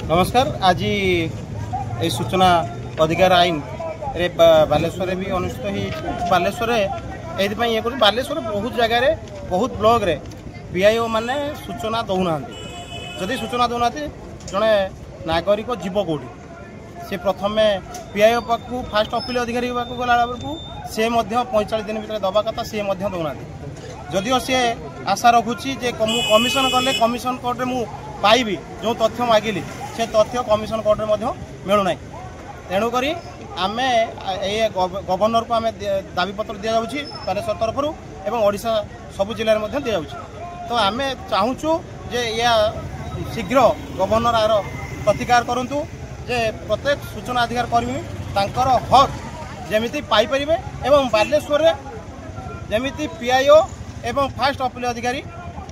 नमस्कार। आज ये सूचना अधिकार आईन रे बालेश्वर भी अनुष्ठित हो बालेश्वर ये कर बालेश्वर बहुत जगार बहुत ब्लॉक रे पीआईओ माने सूचना दौना जदि सूचना दौना जड़े नागरिक जीव कौटी सी प्रथम पीआईओ पाक फास्ट अपील अधिकारी पाक गला बेलू सी 45 दिन भर दवा कथा सी दौना जदिओ सी आशा रखुची जे कमिशन कले कमिशन कोर्ट रे मु पाइबी जो तथ्य मागिली से तथ्य कमिशन कोर्ट रे मिलूना तेणुक आम ये गवर्नर को आम दाबीपत्र दि जाऊँगी बालेश्वर तरफ एवं ओडिशा सबु जिले में दि जाऊँगी। तो आम चाहूँ जे या शीघ्र गवर्नर आर प्रतिकार करूँ जे प्रत्येक सूचना अधिकार कर्मी तांकर हक जमीती पाइपर एवं बालेश्वर जमीती पीआईओ एवं फास्ट अपील अधिकारी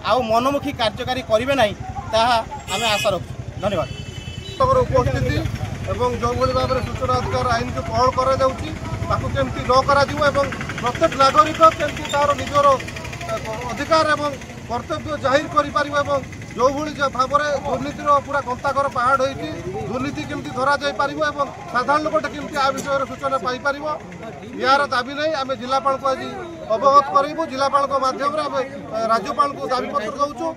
आउ मनमुखी कार्यकारी करेंगे ना ताहा आम आशा रखु। धन्यवाद। उपस्थिति एवं जो भाव में सूचना अधिकार आईन को कोहल करमती न कर प्रत्येक नागरिक केमती तार निजर अधिकार एवं कर्तव्य जाहिर कर जो भाव में दुर्नीतिर पूरा गंताघर पहाड़ हो दुर्नीति केमती धरा जापर साधारण लोकटा केमती आ विषय सूचना पाइपर यार दाबी नहीं आम जिलापाल को आज अवगत करूँ जिलापाल माध्यम राज्यपाल को दाबीपत्र दौचु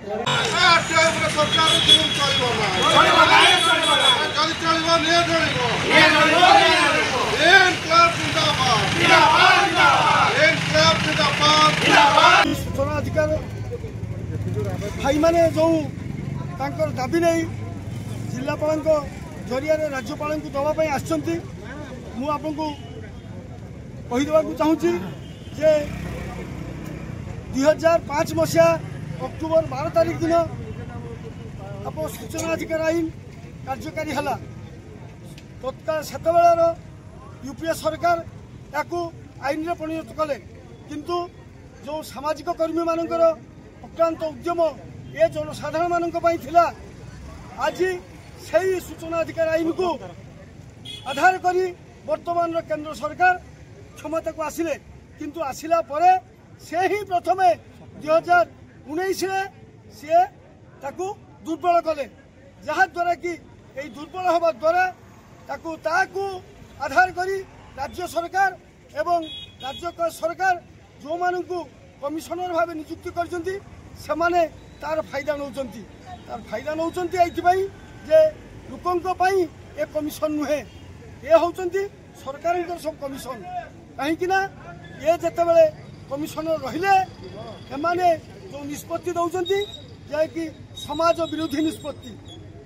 सूचना अधिकार भाई माने जो दाबी नहीं जिलापाल जरिया राज्यपाल को दवाई आसुँच मुझे कहीदेक चाहूँगी जे 2005 मसीहा अक्टोबर 12 तारीख दिन आप सूचना अधिकार आईन कार्यकारी है तत्काल सेत यूपीए सरकार या आईन में परिणत कले किंतु जो सामाजिक कर्मी मानकर अक्रांत उद्यम ये जनसाधारण मानी थिला आज से सूचना अधिकार आईन को आधार करी वर्तमान केंद्र सरकार क्षमता को आसिले किंतु आसिला परे से ही प्रथम 2019 सी ताकू दुर्बल कले जहा द्वारा कि यही दुर्बल हवा द्वारा ताकू आधार करी राज्य सरकार एवं राज्य सरकार जो मानू कमिशनर भाव नियुक्ति करछंती सेमाने तार फायदा नौचंती एइथिबाई जे लोकंक पई ए कमिशन नुहे ये होचंती सरकार सब कमिशन कहीं ये जितेबाला कमिशनर रहिले एमाने जो निष्पत्ति दौरान जैकि समाज विरोधी निष्पत्ति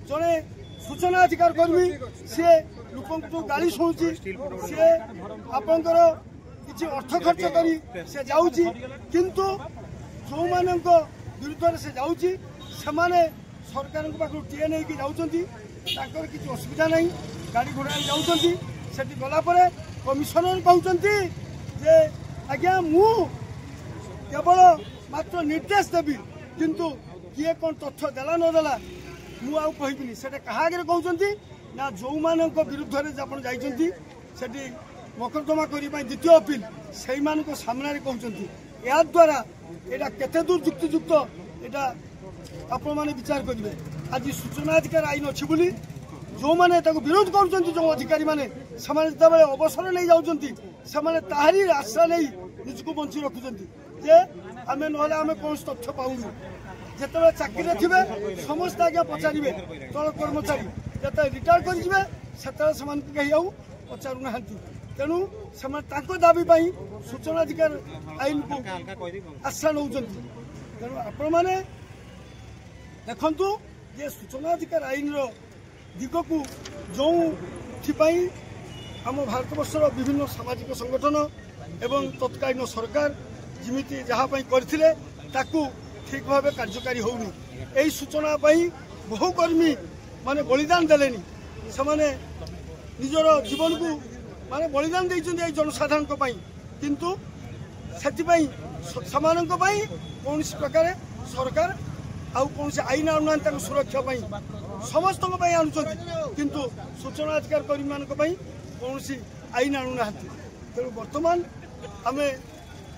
जड़े सूचना अधिकार कर्मी सी लोक गाड़ी शुणुची सी आपंकर किसी अर्थ खर्च करी से जाऊँगी किंतु जो मान विरुद्ध से जाऊँगी से सरकार पाख टीए नहीं जाऊँगी किसी असुविधा नहीं गाड़ी घोड़ा जाऊँगी से गलापर कमिशनर कहते जे आज्ञा मु केवल मात्र निर्देश देवी किंतु किए कौन तथ्य देला न देला मु आउ कहबिनी से क्या आगे कहते ना जो मान विरुद्ध में जाइए मकद्दमा करने द्वितीय अपील से सामने कहते या द्वारा यहाँ केते दूर युक्तियुक्त यहाँ आपण मैंने विचार करेंगे। आज सूचना अधिकार आईन अच्छी बोली जो मैंने विरोध कर जो अधिकारी मैंने जिते अवसर नहीं जाऊँगी ताहारी आशा नहीं निजको बंची रखुंट जे आम ना आम कौन तथ्य पाऊनु जिते चाकरी थे समस्त आज्ञा पचारे तल कर्मचारी जिते रिटायर करेंगे कहीं आउ पचारू ना तेणु से दाबी सूचना अधिकार आईन को आशा नौ तेणु आपण मैंने देखु जे सूचना अधिकार आईन दिग को जो आम भारतवर्षर विभिन्न सामाजिक संगठन एवं तत्कालीन सरकार जिमिति जहाँपाई करथिले ताकू ठीक भाव कार्यकारी होनी यही सूचना बहु कर्मी माने बलिदान देलेनी से निजर जीवन को माने बलिदान देइछन्ती जनसाधारण किंतु सेतिपाई समानक कौन प्रकार सरकार आउ कौन आईन आनुना सुरक्षा समस्त आणुंट किंतु सूचना अधिकार कर्मी मान कौन आईन आणुना तेणु बर्तमान आम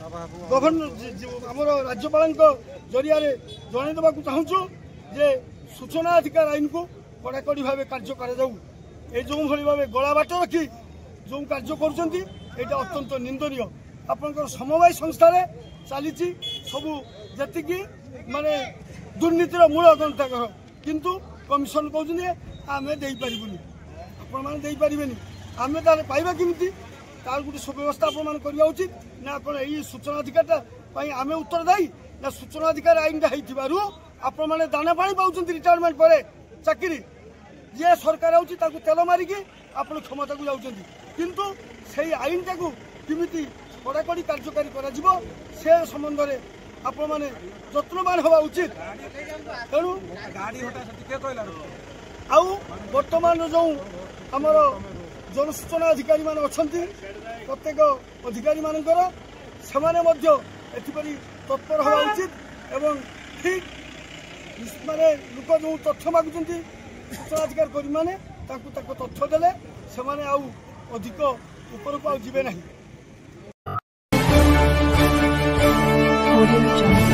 गवर्नर आमर राज्यपाल जरिया जन देवा चाहूँ जे सूचना अधिकार आईन को कड़ाकड़ी भाव कार्य कर जो भाव गला बाट रखी जो कार्य कर अत्यंत निंदनीय आपंकर समवाय संस्था चली सबू जी माने दुर्नीतिर मूल ग्रंथागर किंतु कमिशन कहते आम देपारूनी आपने आम तार पाइबा केमी तार गोटे सुव्यवस्था करवा उचित ना कौन यही सूचना अधिकार आम उत्तरदायी ना सूचना अधिकार आईन आपण मैंने दाना पानी पाँच रिटायरमेंट पर चाकरी जी सरकार आउची तेल मारिकी आप क्षमता को जाऊँ किंतु से आईन टाक किमिति कड़ाकड़ी कार्यकारी कर संबंध में आपण मैंने यत्नवान हवा उचित तेणु आउ बर्तमान जो आमर जनसूचना अधिकारी मान अच्छा प्रत्येक अधिकारी मानकर से तत्पर हवा उचित एवं ठीक माने लोक जो तथ्य मागुंट सूचना अधिकार कर्मी मैंने तथ्य देले से अधिक ऊपर को आउ जीवे नहीं।